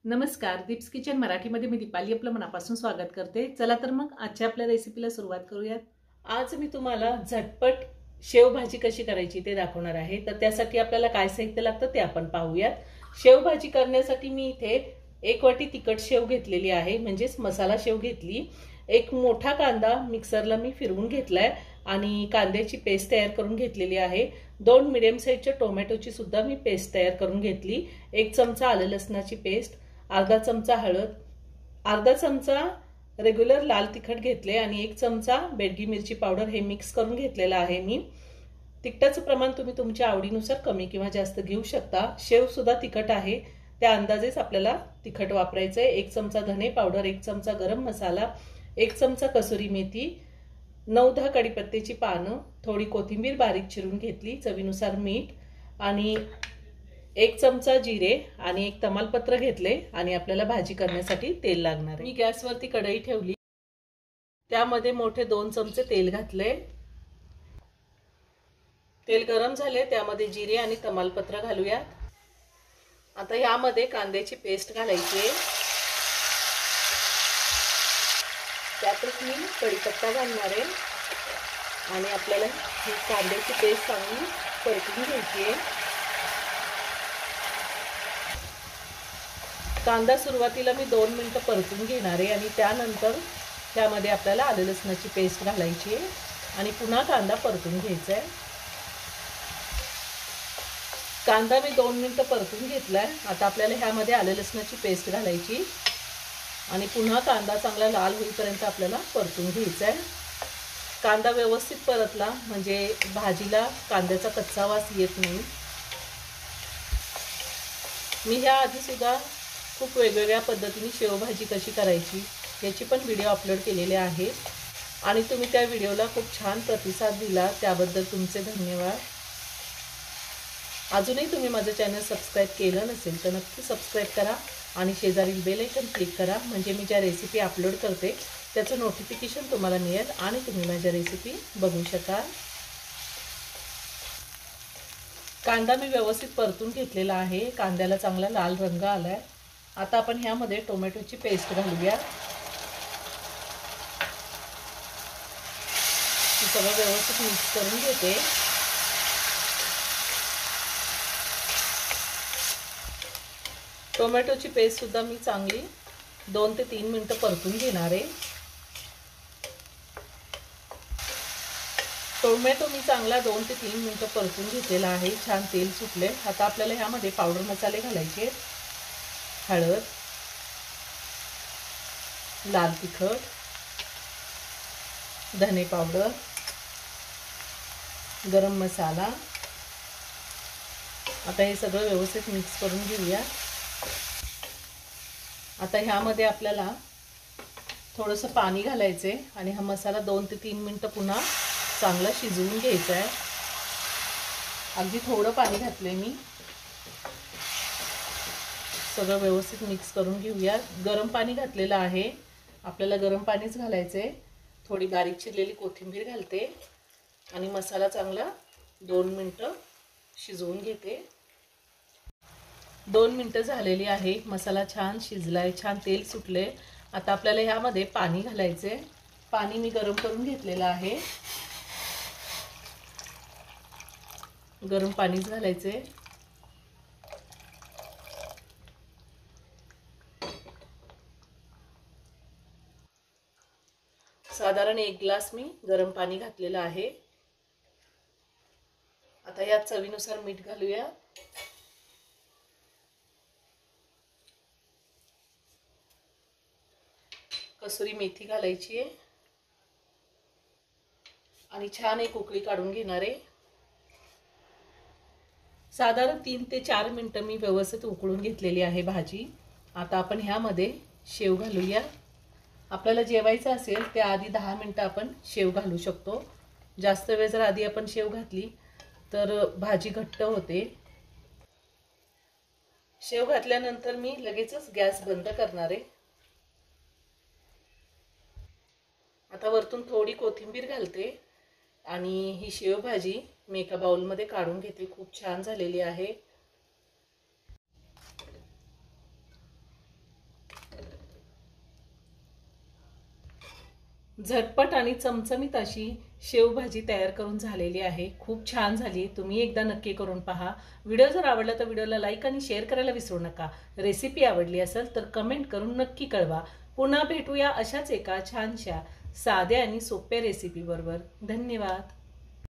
नमस्कार, दीप्स किचन मराठीमध्ये मी दीपाली आपलं मनापासून स्वागत करते। चला तर मग आजच्या आपल्या रेसिपीला सुरुवात करूयात। आज मी तुम्हाला झटपट शेवभाजी कशी करायची ते दाखवणार आहे। तर त्यासाठी आपल्याला काय साहित्य लागतं ते आपण पाहूयात। शेवभाजी करण्यासाठी मी इथे 1 वाटी तिखट शेव घेतलेली आहे, म्हणजे मसाला शेव घेतली। एक मोठा कांदा मिक्सरला मी फिरवून घेतलाय आणि कांद्याची पेस्ट तयार करून घेतलेली आहे। 2 मीडियम साइजच्या टोमॅटोची सुद्धा मी पेस्ट तयार करून घेतली। 1 चमचा आलं लसणाची पेस्ट, अर्धा चमचा हळद, अर्धा चमचा रेग्युलर लाल तिखट घेतले आणि 1 चमचा बेडगी मिरची पावडर हे मिक्स करून घेतलेला आहे मी। तिखटाचं प्रमाण तुम्ही तुमच्या आवडीनुसार कमी किंवा जास्त घेऊ शकता। शेव सुद्धा तिखट आहे, त्या अंदाजेच आपल्याला तिखट वापरायचं आहे। 1 चमचा धने पावडर, 1 चमचा गरम मसाला, 1 चमचा कसुरी मेथी, 9-10 कढीपत्त्याची पानं, थोडी कोथिंबीर बारीक चिरून घेतली, चवीनुसार मीठ आणि 1 चमचा जिरे आणि 1 तमालपत्र घेतले आणि आपल्याला भाजी करण्यासाठी तेल लागणार आहे। मी गॅसवरती कढई ठेवली, त्यामध्ये मोठे 2 चमचे तेल घातले। तेल गरम झाले, त्यामध्ये जिरे आणि तमालपत्र घालूया। आता यामध्ये कांद्याची पेस्ट घालायची आहे, त्यातच मी कढीपत्ता घालणार आहे आणि आपल्याला ही कांद्याची पेस्ट चांगली परतून घ्यायची आहे। कांदा सुरुवातीला मी 2 मिनिटं परतून घेणार आहे आणि त्यानंतर त्यामध्ये आपल्याला आलं लसणाची पेस्ट घालायची आहे आणि पुन्हा कांदा परतून घ्यायचा आहे। कांदा मी 2 मिनिटं परतून घेतलाय। आता आपल्याला ह्यामध्ये आलं लसणाची पेस्ट घालायची आणि पुन्हा कांदा चांगला लाल होईपर्यंत आपल्याला परतून घ्यायचा आहे। कांदा व्यवस्थित परतला म्हणजे भाजीला कांद्याचा कच्चा वास येत नाही। मी ह्या आधी सुद्धा खूप वेगवेगळ्या पद्धतीने शेवभाजी कशी करायची याची पण व्हिडिओ अपलोड केलेले आहेत आणि तुम्ही त्या व्हिडिओला खूप छान प्रतिसाद दिला, त्याबद्दल तुमचे धन्यवाद। अजूनही तुम्ही माझं चॅनल सबस्क्राइब केलं नसेल तर नक्की सबस्क्राइब करा आणि शेजारील बेल आयकॉन क्लिक करा, म्हणजे मी ज्या रेसिपी अपलोड करते त्याचं नोटिफिकेशन तुम्हाला मिळेल आणि तुम्ही माझ्या रेसिपी बघू शकाल। कांदा मी व्यवस्थित परतून घेतलेला आहे, कांद्याला चांगला लाल रंग आलाय। आता आपण ह्यामध्ये टोमॅटोची पेस्ट घालूया। हे सगळं व्यवस्थित मिक्स करून घेते। टोमॅटोची पेस्ट सुद्धा मी चांगली 2 ते 3 मिनिटं परतून घेणार आहे। टोमॅटो मी चांगला 2 ते 3 मिनिटं परतून घेतलेला आहे, छान तेल सुटले। आता आपल्याला ह्यामध्ये पावडर मसाले घालायचे, हळद, लाल तिखट, धने पावडर, गरम मसाला। आता हे सगळं व्यवस्थित मिक्स करून घेऊया। आता ह्यामध्ये आपल्याला थोडंसं पाणी घालायचे आणि हा मसाला 2 ते 3 मिनिटं पुन्हा चांगला शिजवून घ्यायचा आहे। अगदी थोडं पाणी घातले मी। सगळं व्यवस्थित मिक्स करून घेऊया। गरम पाणी घातलेलं आहे, आपल्याला गरम पाणीच घालायचे। थोडी बारीक चिरलेली कोथिंबीर घालते आणि मसाला चांगला 2 मिनिटं शिजवून घेते। 2 मिनिटं झालेली आहे, मसाला छान शिजलाय, छान तेल सुटले। आता आपल्याला ह्यामध्ये पाणी घालायचे। पाणी मी गरम करून घेतलेलं आहे, गरम पाणीच घालायचे। साधारण 1 ग्लास मी गरम पाणी घातलेलं आहे। आता यात चवीनुसार मीठ घालूया। कसुरी मेथी घालायची आहे आणि छान एक उकळी काढून घेणार आहे। साधारण 3 ते 4 मिनिटं मी व्यवस्थित उकळून घेतलेली आहे भाजी। आता आपण ह्यामध्ये शेव घालूया। आपल्याला जेवायचं असेल त्याआधी 10 मिनिटं आपण शेव घालू शकतो। जास्त वेळ जर आधी आपण शेव घातली तर भाजी घट्ट होते। शेव घातल्यानंतर मी लगेचच गॅस बंद करणार आहे। आता वरतून थोडी कोथिंबीर घालते आणि ही शेव भाजी मी एका बाउलमध्ये काढून घेते। खूप छान झालेली आहे। झटपट आणि चमचमीत अशी शेवभाजी तयार करून झालेली आहे। खूप छान झाली। तुम्ही एकदा नक्की करून पहा। व्हिडिओ जर आवडला तर व्हिडिओला लाईक आणि शेअर करायला विसरू नका। रेसिपी आवडली असेल तर कमेंट करून नक्की कळवा। पुन्हा भेटूया अशाच एका छानशा साध्या आणि सोप्या रेसिपी बरोबर। धन्यवाद।